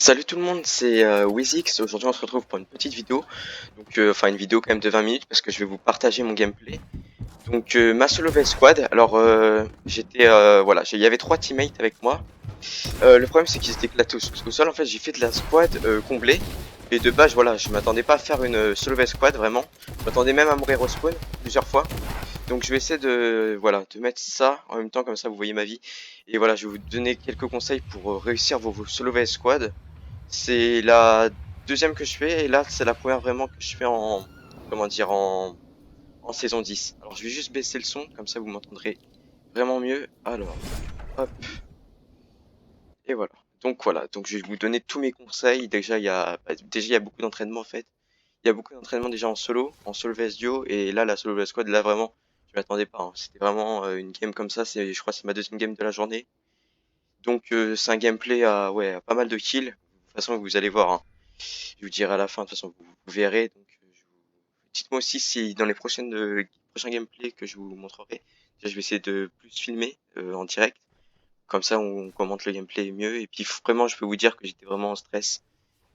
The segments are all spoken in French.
Salut tout le monde, c'est Wizix. Aujourd'hui on se retrouve pour une petite vidéo, donc enfin une vidéo quand même de 20 minutes parce que je vais vous partager mon gameplay. Donc ma solo vs squad, alors j'étais voilà, il y avait trois teammates avec moi. Le problème c'est qu'ils étaient éclatés au sol. En fait j'ai fait de la squad comblée et de base voilà, je m'attendais pas à faire une solo vs squad vraiment. Je m'attendais même à mourir au spawn plusieurs fois. Donc je vais essayer de voilà de mettre ça en même temps, comme ça vous voyez ma vie. Et voilà, je vais vous donner quelques conseils pour réussir vos solo vs squad. C'est la deuxième que je fais et là c'est la première vraiment que je fais en comment dire en saison 10. Alors je vais juste baisser le son, comme ça vous m'entendrez vraiment mieux. Alors, hop, et voilà. Donc je vais vous donner tous mes conseils. Déjà il y a beaucoup d'entraînement en fait. Il y a beaucoup d'entraînement déjà en solo vs duo, et là la solo vs squad, là vraiment je m'attendais pas, hein. C'était vraiment une game comme ça, je crois que c'est ma deuxième game de la journée. Donc c'est un gameplay à pas mal de kills. De toute façon vous allez voir, hein. Je vous dirai à la fin, de toute façon, vous verrez. Donc, dites-moi aussi si dans les prochains gameplays que je vous montrerai, déjà, je vais essayer de plus filmer en direct. Comme ça, on commente le gameplay mieux. Et puis, vraiment, je peux vous dire que j'étais vraiment en stress.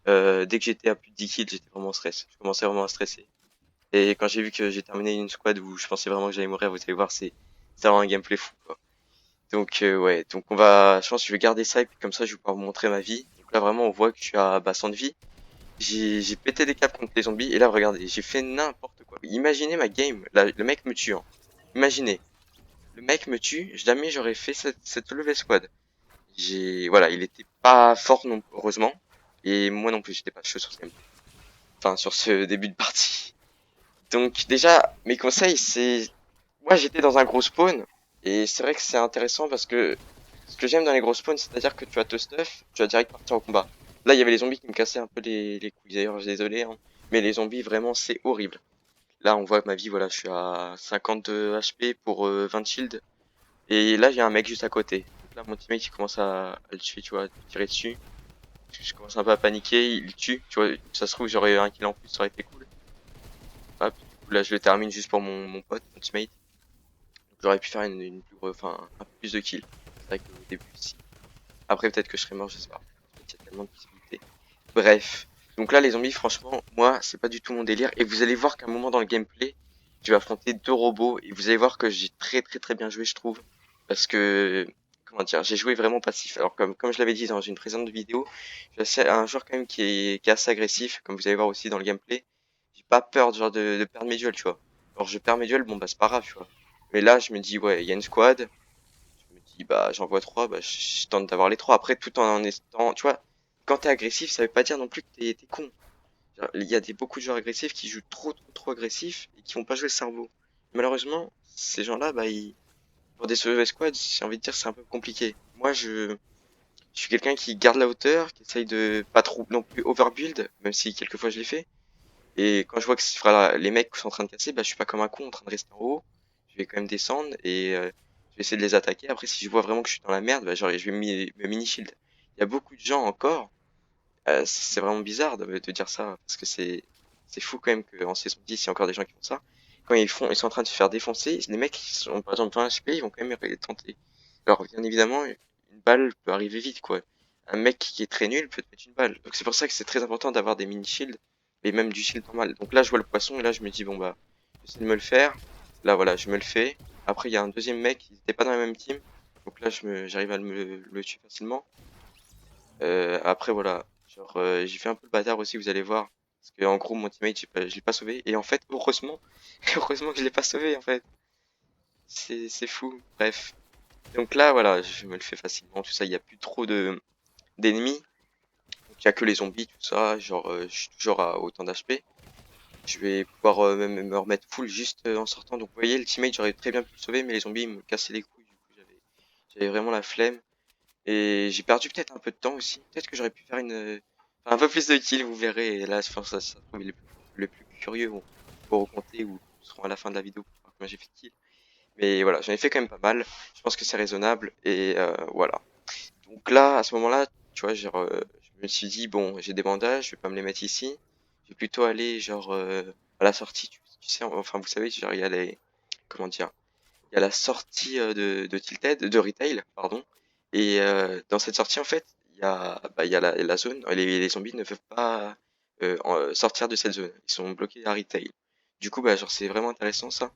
Dès que j'étais à plus de 10 kills, j'étais vraiment en stress. Je commençais vraiment à stresser. Et quand j'ai vu que j'ai terminé une squad où je pensais vraiment que j'allais mourir, vous allez voir, c'est vraiment un gameplay fou, quoi. Donc, ouais. Donc, je pense que je vais garder ça. Et puis, comme ça, je vais pouvoir vous montrer ma vie. Donc là, vraiment, on voit que je suis à 100 de vie. J'ai pété des câbles contre les zombies et là regardez, j'ai fait n'importe quoi. Imaginez ma game, le mec me tue, hein. Imaginez, le mec me tue, jamais j'aurais fait cette level squad. Voilà, il était pas fort non, heureusement, et moi non plus, j'étais pas chaud sur ce gameplay. Enfin, sur ce début de partie. Donc déjà, mes conseils, moi j'étais dans un gros spawn, et c'est vrai que c'est intéressant parce que ce que j'aime dans les gros spawns, c'est-à-dire que tu vas te stuff, tu vas direct partir au combat. Là, il y avait les zombies qui me cassaient un peu les couilles. D'ailleurs, je suis désolé, hein. Mais les zombies, vraiment, c'est horrible. Là, on voit que ma vie, voilà, je suis à 52 HP pour 20 shield. Et là, j'ai un mec juste à côté. Donc là, mon teammate, il commence à le tuer, tu vois, à tirer dessus. Je commence un peu à paniquer, il le tue. Tu vois, ça se trouve, j'aurais un kill en plus, ça aurait été cool. Hop, du coup, là, je le termine juste pour mon pote, mon teammate. Donc, j'aurais pu faire enfin, un peu plus de kills. C'est vrai qu'au début, si. Après, peut-être que je serais mort, je sais pas. En fait, il y a tellement de possibilités. Bref. Donc là, les zombies, franchement, moi, c'est pas du tout mon délire. Et vous allez voir qu'à un moment dans le gameplay, je vais affronter deux robots. Et vous allez voir que j'ai très bien joué, je trouve. Parce que, comment dire, j'ai joué vraiment passif. Alors, comme je l'avais dit dans une précédente vidéo, je suis un joueur quand même qui est assez agressif. Comme vous allez voir aussi dans le gameplay. J'ai pas peur genre de perdre mes duels, tu vois. Alors, je perds mes duels, bon, bah, c'est pas grave, tu vois. Mais là, je me dis, ouais, il y a une squad. Je me dis, bah, j'envoie trois, bah, je tente d'avoir les trois. Après, tout en étant, tu vois, quand t'es agressif, ça veut pas dire non plus que t'es con. Il y a beaucoup de joueurs agressifs qui jouent trop agressifs et qui vont pas jouer le cerveau. Malheureusement, ces gens-là, bah, pour des solo squads, j'ai envie de dire, c'est un peu compliqué. Moi, je suis quelqu'un qui garde la hauteur, qui essaye de pas trop non plus overbuild, même si quelquefois je l'ai fait. Et quand je vois que voilà, les mecs sont en train de casser, bah, je suis pas comme un con en train de rester en haut. Je vais quand même descendre et je vais essayer de les attaquer. Après, si je vois vraiment que je suis dans la merde, bah, genre, je vais me mini shield. Il y a beaucoup de gens encore. C'est vraiment bizarre de dire ça parce que c'est fou quand même qu'en saison 10, il y a encore des gens qui font ça. Quand ils sont en train de se faire défoncer, les mecs qui sont par exemple 20 HP, ils vont quand même tenter. Alors bien évidemment, une balle peut arriver vite, quoi. Un mec qui est très nul peut te mettre une balle. Donc c'est pour ça que c'est très important d'avoir des mini shields et même du shield normal. Donc là, je vois le poisson et là je me dis bon bah, j'essaie de me le faire. Là voilà, je me le fais. Après il y a un deuxième mec, ils étaient pas dans la même team. Donc là j'arrive à le tuer facilement. Après voilà, genre j'ai fait un peu le bâtard aussi, vous allez voir, parce que en gros mon teammate, je l'ai pas sauvé, et en fait heureusement, heureusement que je l'ai pas sauvé en fait. C'est fou. Bref. Donc là voilà, je me le fais facilement, tout ça, il y a plus trop de d'ennemis, donc il y a que les zombies, tout ça, genre je suis toujours à autant d'HP. Je vais pouvoir même me remettre full juste en sortant. Donc vous voyez, le teammate j'aurais très bien pu le sauver, mais les zombies ils me cassaient les couilles, du coup j'avais vraiment la flemme. Et j'ai perdu peut-être un peu de temps aussi. Peut-être que j'aurais pu faire un peu plus de kills, vous verrez. Et là, je pense que ça se trouve, les plus curieux vont recompter ou seront à la fin de la vidéo pour voir combien j'ai fait de kills. Mais voilà, j'en ai fait quand même pas mal. Je pense que c'est raisonnable. Et voilà. Donc là, à ce moment-là, tu vois, genre, je me suis dit, bon, j'ai des bandages, je vais pas me les mettre ici. Je vais plutôt aller, genre, à la sortie, tu sais, enfin, vous savez, genre, il y a comment dire, il y a la sortie de Tilted, de Retail, pardon. Et dans cette sortie, en fait, il y a la zone, les zombies ne peuvent pas sortir de cette zone. Ils sont bloqués à retail. Du coup, bah, genre, c'est vraiment intéressant ça.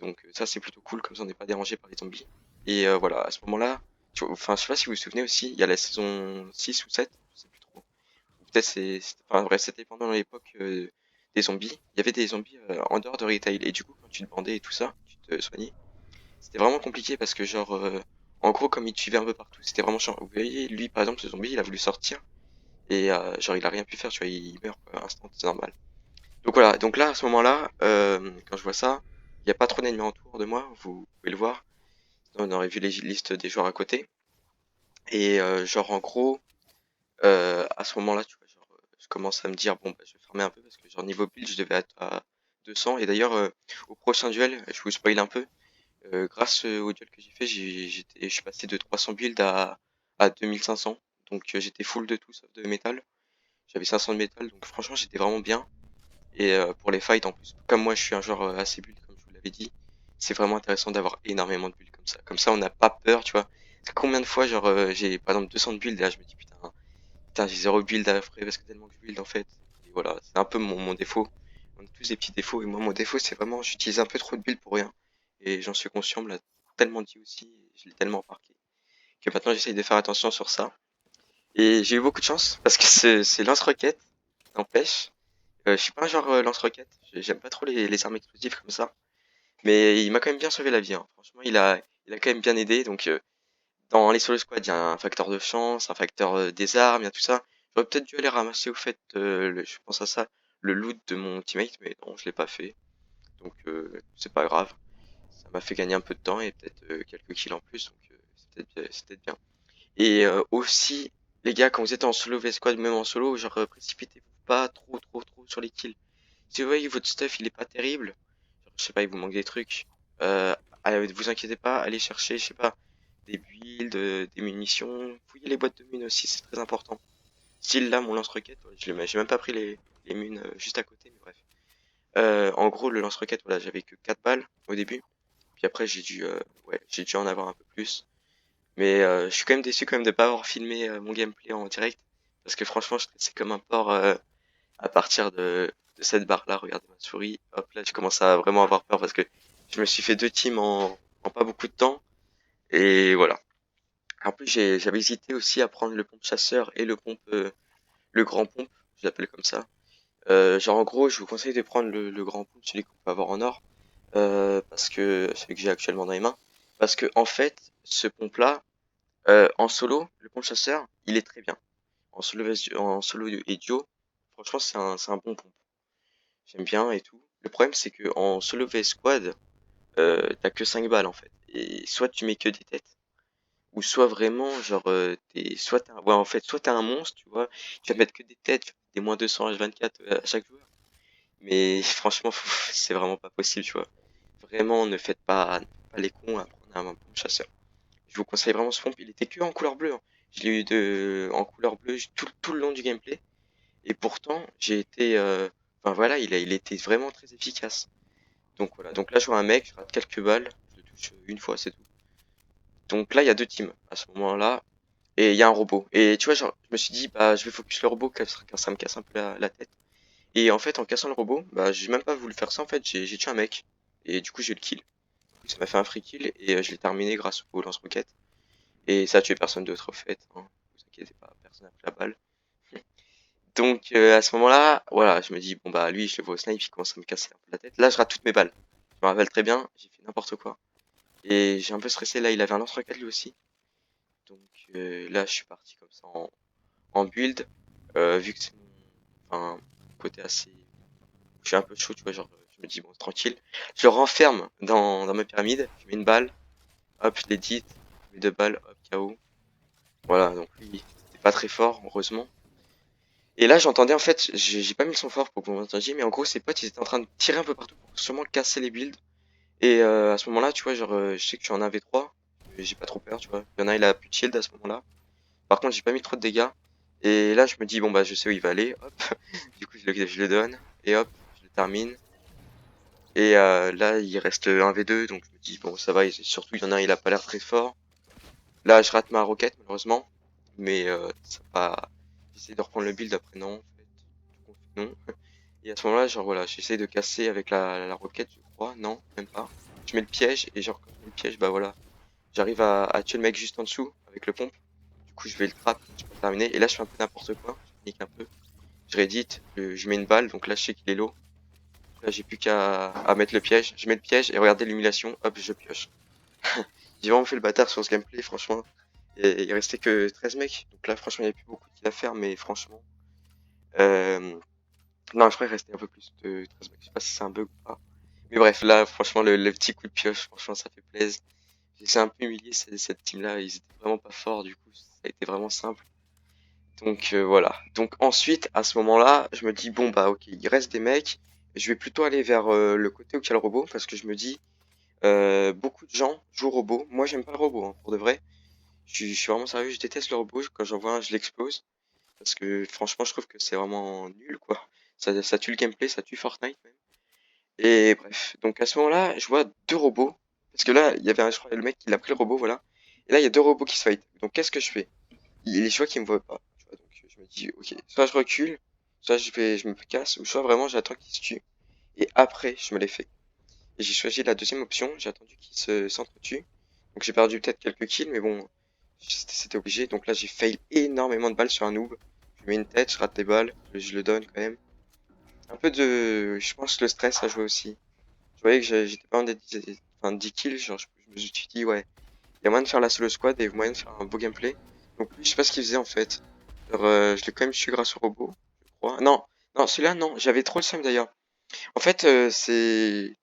Donc ça, c'est plutôt cool, comme ça on n'est pas dérangé par les zombies. Et voilà, à ce moment-là, enfin, je sais pas si vous vous souvenez aussi, il y a la saison 6 ou 7, je sais plus trop. Peut-être enfin bref, c'était pendant l'époque des zombies. Il y avait des zombies en dehors de retail. Et du coup, quand tu te bandais et tout ça, tu te soignais. C'était vraiment compliqué parce que genre, en gros, comme il te suivait un peu partout, c'était vraiment chiant. Vous voyez, lui par exemple, ce zombie, il a voulu sortir et genre il a rien pu faire, tu vois, il meurt quoi, instant, c'est normal. Donc voilà, donc là à ce moment-là, quand je vois ça, il n'y a pas trop d'ennemis autour de moi, vous pouvez le voir. On aurait vu les listes des joueurs à côté. Et genre en gros, à ce moment-là, tu vois, genre, je commence à me dire bon bah je vais farmer un peu parce que genre niveau build je devais être à 200 et d'ailleurs au prochain duel, je vous spoil un peu. Grâce au duel que j'ai fait, je suis passé de 300 builds à 2500. Donc j'étais full de tout sauf de métal. J'avais 500 de métal, donc franchement j'étais vraiment bien. Et pour les fights en plus, comme moi je suis un joueur assez build comme je vous l'avais dit, c'est vraiment intéressant d'avoir énormément de builds comme ça. Comme ça on n'a pas peur, tu vois. Combien de fois genre j'ai par exemple 200 de builds et là je me dis putain j'ai zéro build après parce que tellement que je build en fait. Et voilà, c'est un peu mon défaut. On a tous des petits défauts et moi mon défaut c'est vraiment j'utilise un peu trop de build pour rien. Et j'en suis conscient, on me l'a tellement dit aussi, et je l'ai tellement remarqué, que maintenant j'essaye de faire attention sur ça. Et j'ai eu beaucoup de chance, parce que c'est lance-roquette, n'empêche. Je suis pas un genre lance-roquette, j'aime pas trop les armes explosives comme ça. Mais il m'a quand même bien sauvé la vie, hein. Franchement, il a quand même bien aidé. Donc, dans les solo squad, il y a un facteur de chance, un facteur des armes, il y a tout ça. J'aurais peut-être dû aller ramasser au fait, je pense à ça, le loot de mon teammate, mais non, je l'ai pas fait. Donc, c'est pas grave. Ça m'a fait gagner un peu de temps et peut-être quelques kills en plus, donc c'est peut-être bien. Et aussi, les gars, quand vous êtes en solo vs squad, même en solo, genre précipitez-vous pas trop sur les kills. Si vous voyez votre stuff il est pas terrible, genre, je sais pas, il vous manque des trucs, vous inquiétez pas, allez chercher, je sais pas, des builds, des munitions, fouillez les boîtes de mines aussi, c'est très important. Style là, mon lance-roquette, ouais, j'ai même pas pris les mines juste à côté, mais bref. En gros, le lance-roquette, voilà, j'avais que 4 balles au début. Puis après, j'ai dû en avoir un peu plus. Mais je suis quand même déçu quand même de pas avoir filmé mon gameplay en direct. Parce que franchement, je stressais comme un porc à partir de cette barre-là. Regardez ma souris. Hop là, je commence à vraiment avoir peur parce que je me suis fait deux teams en pas beaucoup de temps. Et voilà. En plus, j'avais hésité aussi à prendre le pompe chasseur et le grand pompe. Je l'appelle comme ça. Genre en gros, je vous conseille de prendre le grand pompe, celui qu'on peut avoir en or. Parce que celui que j'ai actuellement dans les mains. Parce que en fait, ce pompe-là, en solo, le pompe chasseur, il est très bien. En solo et duo, franchement, c'est un bon pompe. J'aime bien et tout. Le problème, c'est que en solo vs squad, t'as que 5 balles en fait. Et soit tu mets que des têtes, ou soit vraiment, genre, ouais, en fait, soit t'es un monstre, tu vois, tu vas mettre que des têtes, tu vas mettre des moins 200 H24 à chaque joueur. Mais franchement, c'est vraiment pas possible, tu vois. Vraiment, ne faites pas les cons à prendre un pompe chasseur. Je vous conseille vraiment ce pompe. Il était que en couleur bleue, hein. Je l'ai eu en couleur bleue tout le long du gameplay. Et pourtant, enfin voilà, il était vraiment très efficace. Donc voilà. Donc là, je vois un mec, je rate quelques balles. Je le touche une fois, c'est tout. Donc là, il y a deux teams à ce moment-là. Et il y a un robot. Et tu vois, genre, je me suis dit, bah, je vais focus le robot car ça me casse un peu la tête. Et en fait, en cassant le robot, bah, j'ai même pas voulu faire ça. En fait, j'ai tué un mec. Et du coup, j'ai eu le kill. Ça m'a fait un free kill et je l'ai terminé grâce au lance-roquette. Et ça a tué personne d'autre au fait, hein. Vous inquiétez pas, personne n'a pris la balle. Donc à ce moment-là, voilà, je me dis bon bah lui je le vois au snipe, il commence à me casser un peu la tête. Là je rate toutes mes balles. Je me rappelle très bien, j'ai fait n'importe quoi. Et j'ai un peu stressé, là il avait un lance-roquette lui aussi. Donc là je suis parti comme ça en build. Vu que c'est enfin, côté assez. Je suis un peu chaud, tu vois, genre je me dis bon tranquille. Je le renferme dans ma pyramide, je mets une balle, hop je l'édite, je mets deux balles, hop KO. Voilà, donc lui, c'était pas très fort, heureusement. Et là, j'entendais en fait, j'ai pas mis le son fort pour que vous m'entendiez, mais en gros, ses potes ils étaient en train de tirer un peu partout pour sûrement casser les builds. Et à ce moment-là, tu vois, genre, je sais que je suis en 1v3, j'ai pas trop peur, tu vois. Il y en a, il a plus de shield à ce moment-là. Par contre, j'ai pas mis trop de dégâts. Et là, je me dis, bon, bah, je sais où il va aller, hop. Du coup, je le donne, et hop, je le termine. Et là, il reste 1v2, donc je me dis, bon, ça va, surtout, il y en a un, il a pas l'air très fort. Là, je rate ma roquette, malheureusement. mais ça pas. J'essaie de reprendre le build après non, en fait. Du coup, on fait non. Et à ce moment-là, genre voilà, j'essaie de casser avec la roquette, je crois. Non, même pas. Je mets le piège et genre quand je mets le piège, bah voilà, j'arrive à tuer le mec juste en dessous avec le pompe. Du coup, je vais le trap, je peux le terminer. Et là, je fais un peu n'importe quoi. Je panique un peu. Je réédite, je mets une balle, donc là, je sais qu'il est low. Là, j'ai plus qu'à mettre le piège. Je mets le piège et regardez l'humiliation. Hop, je pioche. J'ai vraiment fait le bâtard sur ce gameplay, franchement. Et il restait que 13 mecs. Donc là, franchement, il n'y avait plus beaucoup de kills à faire, mais franchement. Euh... Non, je crois qu'il restait un peu plus de 13 mecs. Je sais pas si c'est un bug ou pas. Mais bref, là, franchement, le petit coup de pioche, franchement, ça fait plaisir. J'ai un peu humilié cette team-là. Ils étaient vraiment pas forts, du coup, ça a été vraiment simple. Donc voilà. Donc ensuite, à ce moment-là, je me dis, bon, bah ok, il reste des mecs. Je vais plutôt aller vers le côté où il y a le robot, parce que je me dis, beaucoup de gens jouent au robot. Moi, j'aime pas le robot, hein, pour de vrai. Je suis vraiment sérieux, je déteste le robot. Quand j'en vois un, je l'explose. Parce que franchement, je trouve que c'est vraiment nul, quoi. Ça tue le gameplay, ça tue Fortnite même. Et bref, donc à ce moment-là, je vois deux robots. Parce que là, il y avait je crois, le mec, il a pris le robot, voilà. Et là, il y a deux robots qui se fight. Donc qu'est-ce que je fais? Je vois qu'il me voit pas. Tu vois, donc je me dis, ok, soit je recule, soit je me casse, ou soit vraiment j'attends qu'ils se tuent. Et après, je me les fais. Et j'ai choisi la deuxième option, j'ai attendu qu'ils s'entretuent. Donc j'ai perdu peut-être quelques kills, mais bon, c'était obligé. Donc là, j'ai fail énormément de balles sur un noob. Je mets une tête, je rate des balles, je le donne quand même. Un peu de, je pense, le stress a joué aussi. Je voyais que j'étais pas en des 10, enfin, 10 kills, genre je me suis dit, ouais, il y a moyen de faire la solo squad et moyen de faire un beau gameplay. Donc lui, je sais pas ce qu'il faisait en fait. Genre, je l'ai quand même tué grâce au robot, je crois. Non, non, celui-là, non, j'avais trop le seum d'ailleurs. En fait, c'est.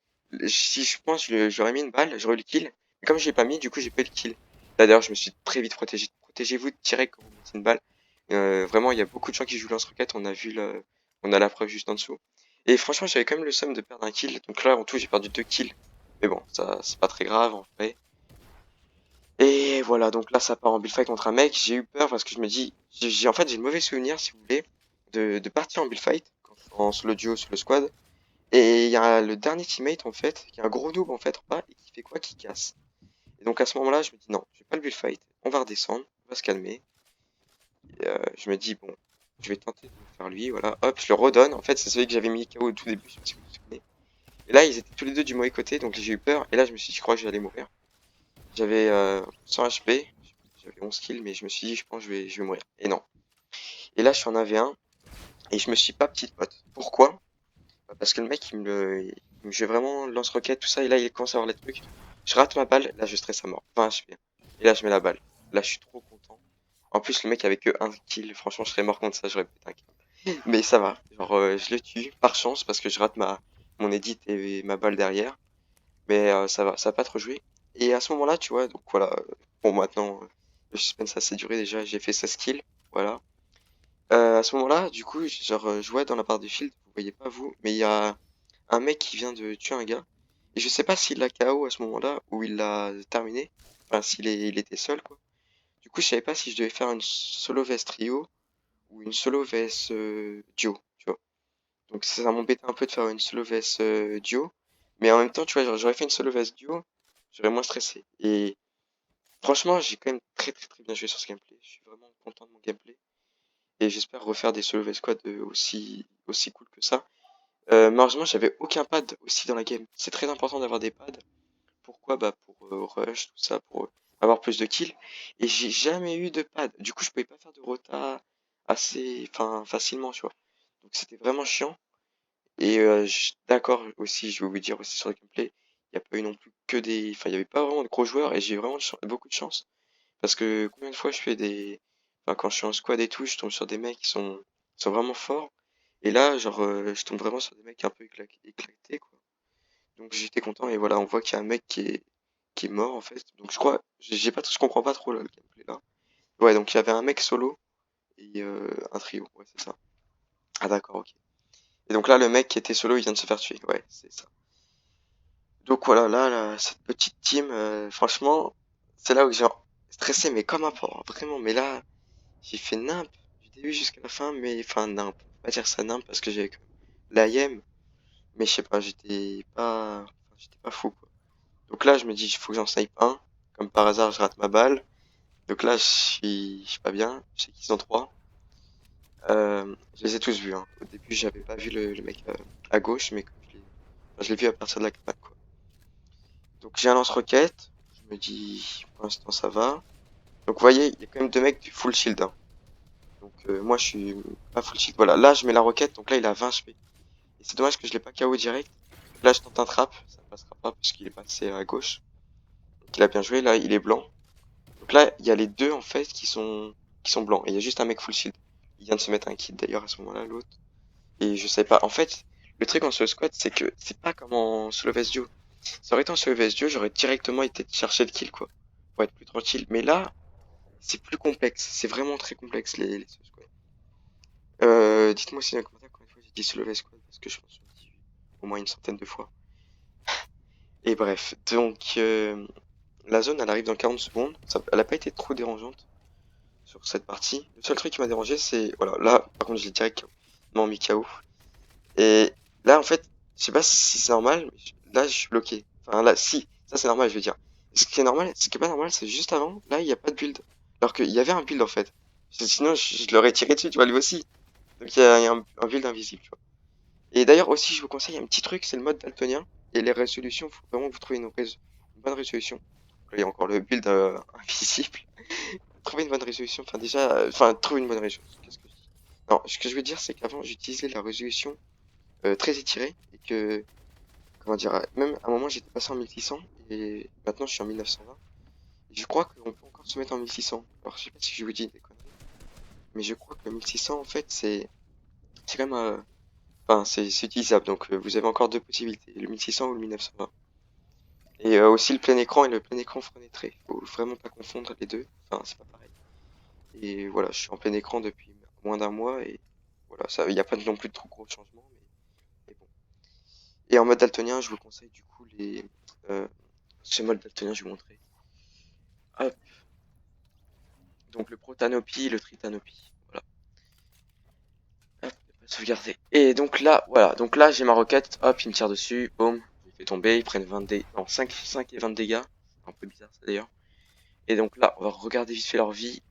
Si je pense, j'aurais mis une balle, j'aurais eu le kill. Mais comme je l'ai pas mis, du coup, j'ai pas eu le kill. Là, d'ailleurs, je me suis très vite protégé. Protégez-vous de tirer quand vous mettez une balle. Vraiment, il y a beaucoup de gens qui jouent lance-roquette. On a la preuve juste en dessous. Et franchement, j'avais quand même le seum de perdre un kill. Donc là, en tout, j'ai perdu 2 kills. Mais bon, ça, c'est pas très grave en fait. Et voilà, donc là, ça part en bullfight contre un mec. J'ai eu peur parce que je me dis, en fait, j'ai le mauvais souvenir, si vous voulez, de partir en bullfight en solo duo, solo squad. Et il y a le dernier teammate en fait, qui est un gros noob en fait en bas, et qui fait quoi? Qui casse. Et donc à ce moment-là, je me dis non, je vais pas le bullfight, on va redescendre, on va se calmer. Et, je me dis bon, je vais tenter de me faire lui, voilà, hop, je le redonne. En fait, c'est celui que j'avais mis KO au tout début, je sais pas si vous vous souvenez. Et là, ils étaient tous les deux du mauvais côté, donc j'ai eu peur. Et là, je me suis dit, je crois que j'allais mourir. J'avais 100 HP, j'avais 11 kills, mais je me suis dit, je pense que je vais mourir. Et non. Et là, je suis en 1v1, et je me suis pas petite pote. Pourquoi? Bah, parce que le mec, il me joue vraiment lance-roquette, tout ça, et là, il commence à avoir les trucs. Je rate ma balle, là, je stresse à mort. 20 HP. Et là, je mets la balle. Là, je suis trop content. En plus, le mec avait que un kill. Franchement, je serais mort contre ça, j'aurais pété un kill. Mais ça va. Genre, je le tue, par chance, parce que je rate mon edit et ma balle derrière. Mais ça va, ça va pas trop joué. Et à ce moment-là, tu vois, donc voilà. Bon, maintenant, le suspense a assez duré déjà. J'ai fait 16 kills. Voilà. À ce moment-là, du coup, genre, je vois dans la barre de field, vous voyez pas vous, mais il y a un mec qui vient de tuer un gars. Et je sais pas s'il l'a KO à ce moment-là ou il l'a terminé. Enfin, il était seul, quoi. Du coup, je savais pas si je devais faire une solo vs trio ou une solo vs duo, tu vois. Donc ça m'embêtait un peu de faire une solo vs duo. Mais en même temps, tu vois, j'aurais fait une solo vs duo, j'aurais moins stressé. Et franchement, j'ai quand même très très très bien joué sur ce gameplay. Je suis vraiment content de mon gameplay. Et j'espère refaire des solo vs squad aussi cool que ça. Malheureusement, j'avais aucun pad aussi dans la game. C'est très important d'avoir des pads. Pourquoi? Bah pour rush, tout ça, pour avoir plus de kills. Et j'ai jamais eu de pad. Du coup, je pouvais pas faire de rota enfin, facilement, tu vois. Donc c'était vraiment chiant. Et d'accord aussi, je vais vous dire aussi sur le gameplay, il n'y a pas eu non plus que des. Enfin, il n'y avait pas vraiment de gros joueurs et j'ai vraiment beaucoup de chance. Parce que combien de fois je fais des. Enfin, quand je suis en squad et tout, je tombe sur des mecs qui sont vraiment forts. Et là, genre, je tombe vraiment sur des mecs un peu éclatés, quoi. Donc j'étais content et voilà, on voit qu'il y a un mec qui est mort en fait. Donc je crois, je comprends pas trop là, le gameplay là. Ouais, donc il y avait un mec solo et un trio, ouais, c'est ça. Ah d'accord, ok. Et donc là, le mec qui était solo, il vient de se faire tuer, ouais, c'est ça. Donc voilà, là, cette petite team, franchement, c'est là où j'ai stressé, mais comme un porc, vraiment. Mais là, j'ai fait nimp du début jusqu'à la fin, mais enfin nimp. On va pas dire ça nimp parce que j'avais l'AIM, mais je sais pas, j'étais pas fou quoi. Donc là, je me dis, il faut que j'en snipe un. Comme par hasard, je rate ma balle. Donc là, je suis pas bien. Je sais qu'ils sont trois. Je les ai tous vus, hein. Au début, j'avais pas vu le mec à gauche, mais enfin, je l'ai vu à partir de la cabane, quoi. Donc j'ai un lance-roquette. Je me dis, pour l'instant, ça va. Donc vous voyez, il y a quand même deux mecs du full shield, hein. Donc moi, je suis pas full shield. Voilà, là, je mets la roquette. Donc là, il a 20 HP. Et c'est dommage que je l'ai pas KO direct. Donc là, je tente un trap. Ça passera pas parce qu'il est passé à gauche. Donc il a bien joué. Là, il est blanc. Donc là, il y a les deux, en fait, qui sont blancs. Et il y a juste un mec full shield. Il vient de se mettre un kit d'ailleurs à ce moment-là, l'autre. Et je sais pas. En fait, le truc en solo squad, c'est que c'est pas comme en solo vs duo. Ça aurait été en solo vs duo, j'aurais directement été chercher le kill, quoi. Pour être plus tranquille. Mais là, c'est plus complexe. C'est vraiment très complexe, les solo squad. Dites-moi aussi dans les commentaires combien de fois j'ai dit solo vs squad, parce que je pense que je l'ai dit au moins une centaine de fois. Et bref. Donc, la zone, elle arrive dans 40 secondes. Elle a pas été trop dérangeante sur cette partie. Le seul truc qui m'a dérangé, c'est, voilà, là, par contre, je l'ai direct mis KO. Et là, en fait, je sais pas si c'est normal, mais là, je suis bloqué. Enfin, là, si, ça c'est normal, je veux dire. Ce qui est normal, ce qui est pas normal, c'est juste avant, là, il n'y a pas de build. Alors qu'il y avait un build, en fait. Sinon, je l'aurais tiré dessus, tu vois, lui aussi. Donc, il y a un build invisible, tu vois. Et d'ailleurs, aussi, je vous conseille un petit truc, c'est le mode daltonien. Et les résolutions, faut vraiment que vous trouviez une bonne résolution. Là, il y a encore le build invisible. Trouver une bonne résolution, enfin, déjà, enfin, trouver une bonne résolution. Qu'est-ce que je dis? Non, ce que je veux dire, c'est qu'avant, j'utilisais la résolution très étirée et que comment dire, même à un moment j'étais passé en 1600 et maintenant je suis en 1920. Et je crois qu'on peut encore se mettre en 1600. Alors je sais pas si je vous dis des conneries, mais je crois que le 1600 en fait c'est quand même enfin c'est utilisable donc vous avez encore deux possibilités, le 1600 ou le 1920. Et aussi le plein écran et le plein écran fenêtré. Faut vraiment pas confondre les deux. Enfin c'est pas pareil. Et voilà, je suis en plein écran depuis moins d'un mois et voilà, ça il n'y a pas non plus de trop gros changements mais bon. Et en mode daltonien, je vous conseille du coup les ce mode daltonien, je vais vous montrer. Hop. Donc le protanopie, le tritanopie. Voilà. Hop, sauvegarder. Et donc là, voilà. Donc là, j'ai ma roquette. Hop, il me tire dessus. Boum. Il fait tomber. Ils prennent 20 dégâts. Non, 5 et 20 dégâts. C'est un peu bizarre ça d'ailleurs. Et donc là, on va regarder vite fait leur vie.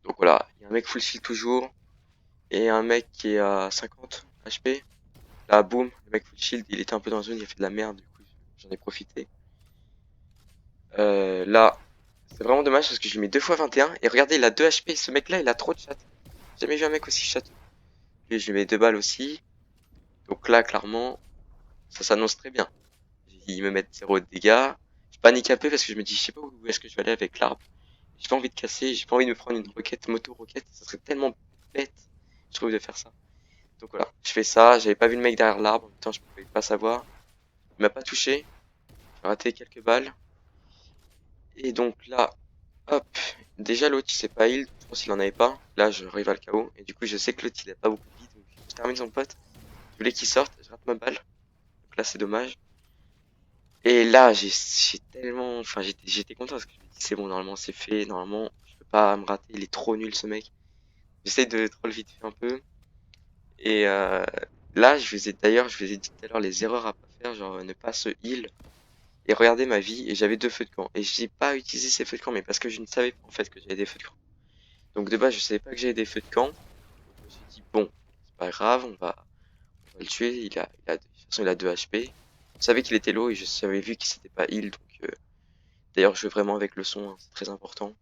Donc voilà. Il y a un mec full shield toujours. Et un mec qui est à 50 HP. Là, boum. Le mec full shield, il était un peu dans la zone. Il a fait de la merde. Du coup, j'en ai profité. Là, c'est vraiment dommage parce que je lui mets 2 fois 21. Et regardez, il a 2 HP. Ce mec-là, il a trop de chat. J'ai jamais vu un mec aussi chat. Lui, je lui mets 2 balles aussi. Donc là, clairement, ça s'annonce très bien. Ils me mettent 0 de dégâts. Je panique un peu parce que je me dis, je sais pas où est-ce que je vais aller avec l'arbre. J'ai pas envie de casser, j'ai pas envie de me prendre une roquette, moto-roquette. Ça serait tellement bête, je trouve, de faire ça. Donc voilà, je fais ça. J'avais pas vu le mec derrière l'arbre. En même temps, je pouvais pas savoir. Il m'a pas touché. J'ai raté quelques balles. Et donc là, hop. Déjà, l'autre, il s'est pas heal. Je pense qu'il en avait pas. Là, je arrive à le KO. Et du coup, je sais que l'autre, il a pas beaucoup de vie. Donc, je termine son pote. Je voulais qu'il sorte. Je rate ma balle. Donc là, c'est dommage. Et là, j'ai tellement, enfin, j'étais content parce que je me dis, c'est bon, normalement, c'est fait, normalement, je peux pas me rater, il est trop nul, ce mec. J'essaie de troll vite fait un peu. Et, là, d'ailleurs, je vous ai dit tout à l'heure les erreurs à pas faire, genre, ne pas se heal. Et regardez ma vie, et j'avais deux feux de camp. Et j'ai pas utilisé ces feux de camp, mais parce que je ne savais pas, en fait, que j'avais des feux de camp. Donc, de base, je savais pas que j'avais des feux de camp. Donc, je me suis dit, bon, c'est pas grave, on va le tuer, de toute façon, il a 2 HP. Je savais qu'il était low et je savais vu qu'il s'était pas heal, donc, d'ailleurs, je joue vraiment avec le son, hein, c'est très important.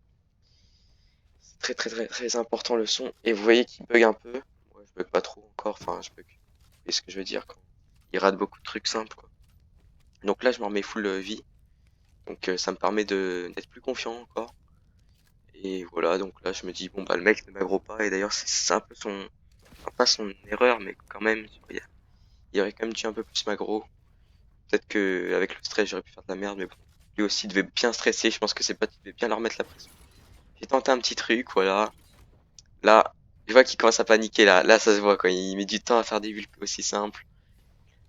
C'est très important le son. Et vous voyez qu'il bug un peu. Moi, je bug pas trop encore, enfin, je bug. Vous voyez ce que je veux dire quand il rate beaucoup de trucs simples, quoi. Donc là, je me remets full vie. Donc ça me permet d'être plus confiant encore. Et voilà, donc là, je me dis, bon, bah, le mec ne m'aggro pas. Et d'ailleurs, c'est un peu enfin, pas son erreur, mais quand même, il aurait quand même dû un peu plus m'aggro. Peut-être que avec le stress, j'aurais pu faire de la merde, mais bon. Lui aussi devait bien stresser. Je pense que c'est pas, il devait bien leur mettre la pression. J'ai tenté un petit truc, voilà. Là, je vois qu'il commence à paniquer là. Là, ça se voit quand il met du temps à faire des bulles aussi simples.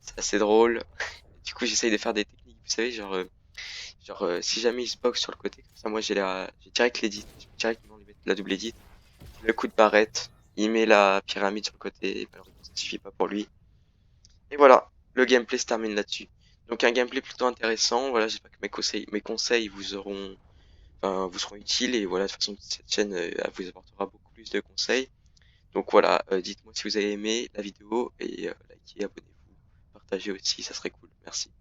C'est assez drôle. Du coup, j'essaye de faire des techniques, vous savez, si jamais il se boxe sur le côté, comme ça, moi j'ai direct l'édit. Je peux directement lui mettre la double édit. Le coup de barrette, il met la pyramide sur le côté. Et malheureusement, ça suffit pas pour lui. Et voilà, le gameplay se termine là-dessus. Donc un gameplay plutôt intéressant. Voilà, j'espère que mes conseils vous auront enfin, vous seront utiles et voilà, de toute façon, cette chaîne elle vous apportera beaucoup plus de conseils. Donc voilà, dites-moi si vous avez aimé la vidéo et likez, abonnez-vous, partagez aussi, ça serait cool. Merci.